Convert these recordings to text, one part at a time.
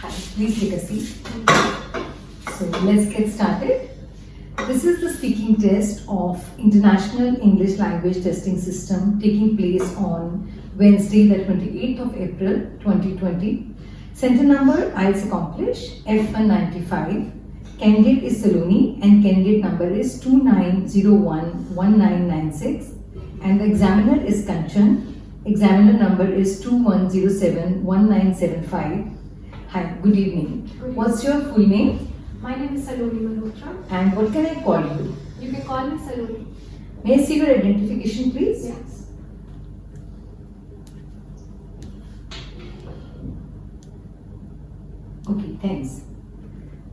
Hi, please take a seat. So let's get started. This is the speaking test of International English Language Testing System taking place on Wednesday, the 28th of April 2020. Center number IELTS Accomplish F195. Candidate is Saloni and candidate number is 29011996. And the examiner is Kanchan. Examiner number is 21071975. Hi, good evening. What's your full name? My name is Saloni Malhotra. And what can I call you? You can call me Saloni. May I see your identification, please? Yes. Okay, thanks.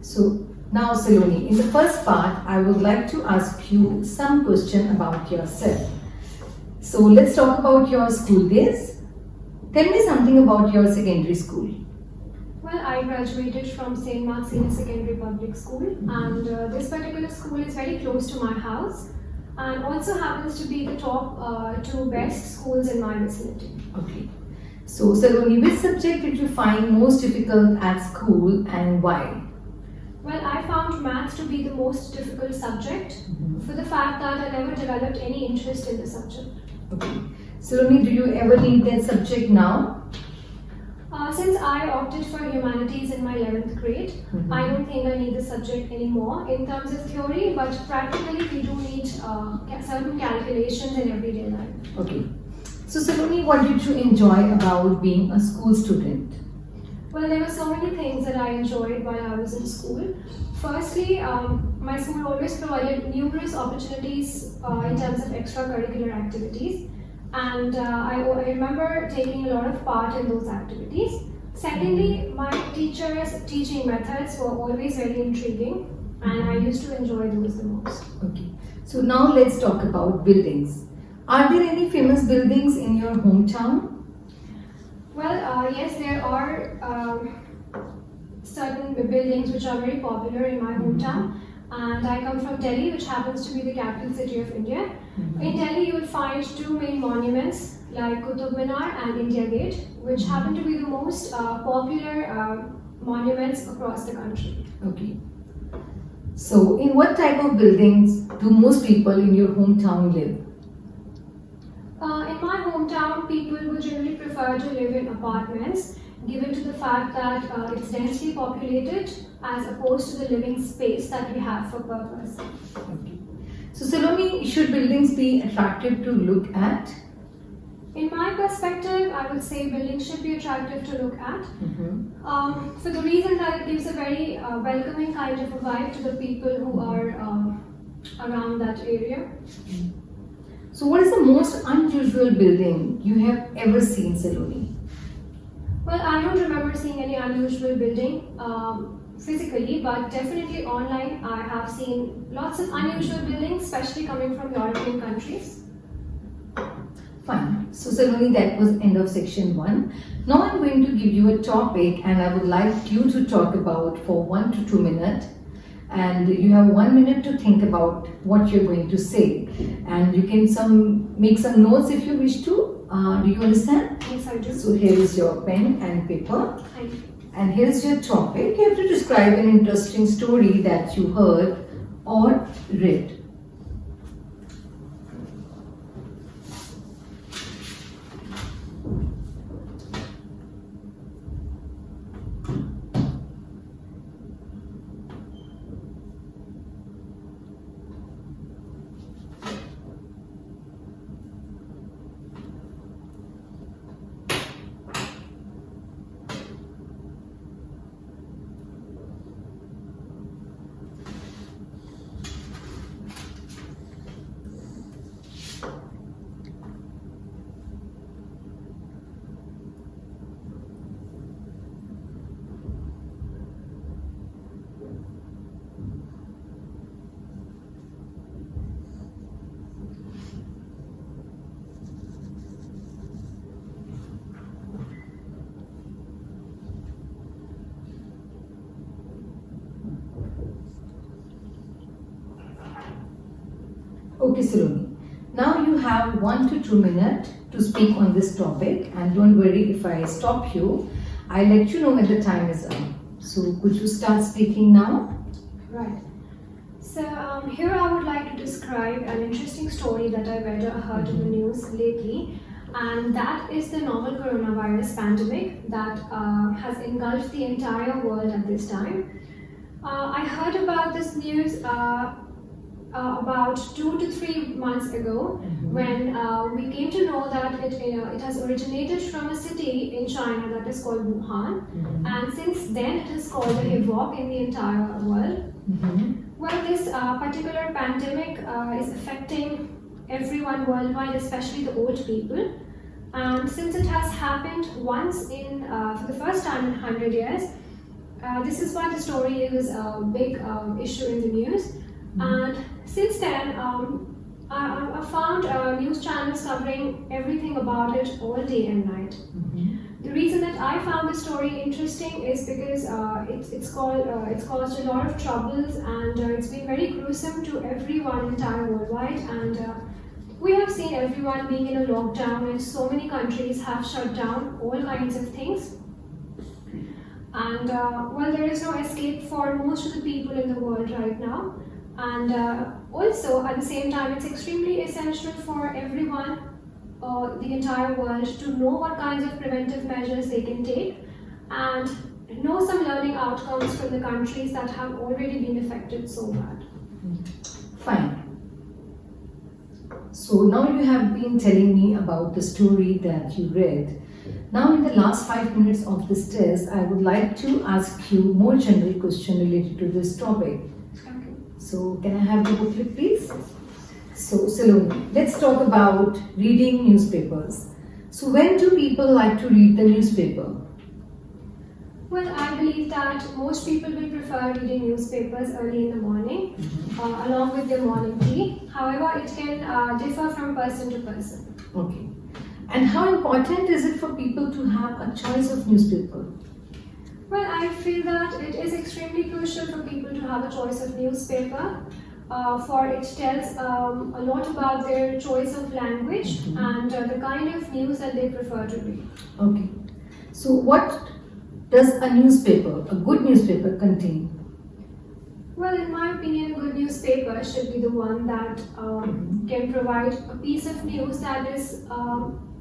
So now, Saloni, in the first part, I would like to ask you some question about yourself. So let's talk about your school days. Tell me something about your secondary school. Well, I graduated from St. Mark's Senior Secondary Public School, and this particular school is very close to my house and also happens to be the top two best schools in my vicinity. Okay. So Saloni, which subject did you find most difficult at school and why? Well, I found maths to be the most difficult subject for the fact that I never developed any interest in the subject. Okay. Saloni, do you ever need that subject now? Since I opted for humanities in my 11th grade, I don't think I need the subject anymore in terms of theory, but practically we do need certain calculations in everyday life. Okay. So Saloni, what did you enjoy about being a school student? Well, there were so many things that I enjoyed while I was in school. Firstly, my school always provided numerous opportunities in terms of extracurricular activities. And I remember taking a lot of part in those activities. Secondly, my teachers' teaching methods were always very intriguing and I used to enjoy those the most. Okay. So now let's talk about buildings. Are there any famous buildings in your hometown? Well, yes, there are certain buildings which are very popular in my hometown. And I come from Delhi, which happens to be the capital city of India. In Delhi, you will find two main monuments like Qutub Minar and India Gate, which happen to be the most popular monuments across the country. Okay. So, in what type of buildings do most people in your hometown live? In my hometown, people would generally prefer to live in apartments, given to the fact that it's densely populated as opposed to the living space that we have for purpose. Okay. So Saloni, should buildings be attractive to look at? In my perspective, I would say buildings should be attractive to look at for the reason that it gives a very welcoming kind of a vibe to the people who are around that area. So what is the most unusual building you have ever seen, Saloni? Well, I don't remember seeing any unusual building physically, but definitely online I have seen lots of unusual buildings, especially coming from European countries. Fine. So Saloni, that was end of section 1. Now I'm going to give you a topic and I would like you to talk about for 1 to 2 minutes. And you have 1 minute to think about what you're going to say. And you can make some notes if you wish to. Do you understand? Yes, I do. So here is your pen and paper. Thank you. And here's your topic. You have to describe an interesting story that you heard or read. Okay, Saloni. Now you have 1 to 2 minutes to speak on this topic, and don't worry if I stop you. I'll let you know when the time is up. So could you start speaking now? Right. So here I would like to describe an interesting story that I read or heard in the news lately, and that is the novel coronavirus pandemic that has engulfed the entire world at this time. I heard about this news about 2 to 3 months ago when we came to know that it has originated from a city in China that is called Wuhan, and since then it has caused a havoc in the entire world. Well, this particular pandemic is affecting everyone worldwide, especially the old people. And since it has happened once for the first time in 100 years, this is why the story is a big issue in the news. And since then, I found news channels covering everything about it all day and night. The reason that I found the story interesting is because it's caused a lot of troubles, and it's been very gruesome to everyone entire worldwide. And we have seen everyone being in a lockdown, and so many countries have shut down all kinds of things. And well, there is no escape for most of the people in the world right now. And also, at the same time, it's extremely essential for everyone, the entire world, to know what kinds of preventive measures they can take and know some learning outcomes from the countries that have already been affected so bad. Fine. So now you have been telling me about the story that you read. Now in the last 5 minutes of this test, I would like to ask you more general question related to this topic. Okay. So can I have the booklet please? So Saloni, let's talk about reading newspapers. So when do people like to read the newspaper? Well, I believe that most people will prefer reading newspapers early in the morning, along with their morning tea. However, it can differ from person to person. Okay. And how important is it for people to have a choice of newspaper? Well, I feel that it is extremely crucial for people to have a choice of newspaper, for it tells a lot about their choice of language and the kind of news that they prefer to read. Okay. So what does a good newspaper contain? Well, in my opinion, a good newspaper should be the one that can provide a piece of news that is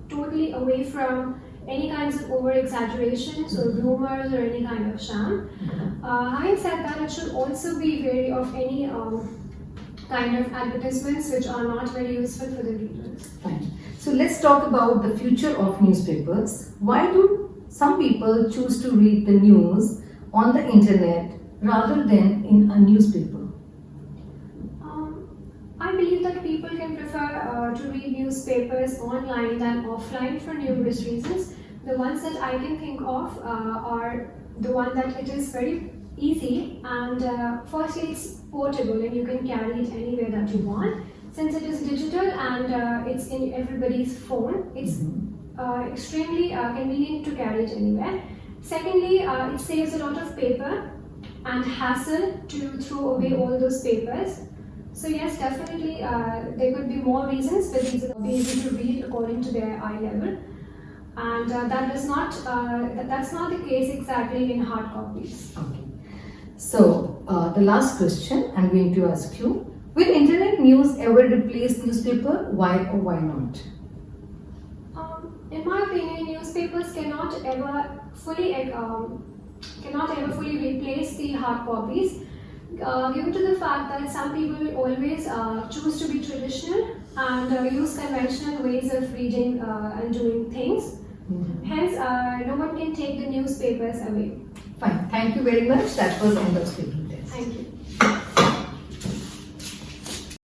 totally away from any kinds of over-exaggerations or rumors or any kind of sham. Having said that, it should also be wary of any kind of advertisements which are not very useful for the readers. Fine. So let's talk about the future of newspapers. Why do some people choose to read the news on the internet rather than in a newspaper? I believe that people can prefer to read newspapers online than offline for numerous reasons. The ones that I can think of are the one that it is very easy, and firstly it's portable and you can carry it anywhere that you want. Since it is digital and it's in everybody's phone, it's extremely convenient to carry it anywhere. Secondly, it saves a lot of paper and hassle to throw away all those papers. So yes, definitely there could be more reasons for these to be able to read according to their eye level, and that's not the case exactly in hard copies. Okay. So the last question I'm going to ask you: will internet news ever replace newspaper? Why or why not? In my opinion, newspapers cannot ever fully replace the hard copies. Due to the fact that some people will always choose to be traditional and use conventional ways of reading and doing things. Hence, no one can take the newspapers away. Fine. Thank you very much. That was end of speaking test. Thank you.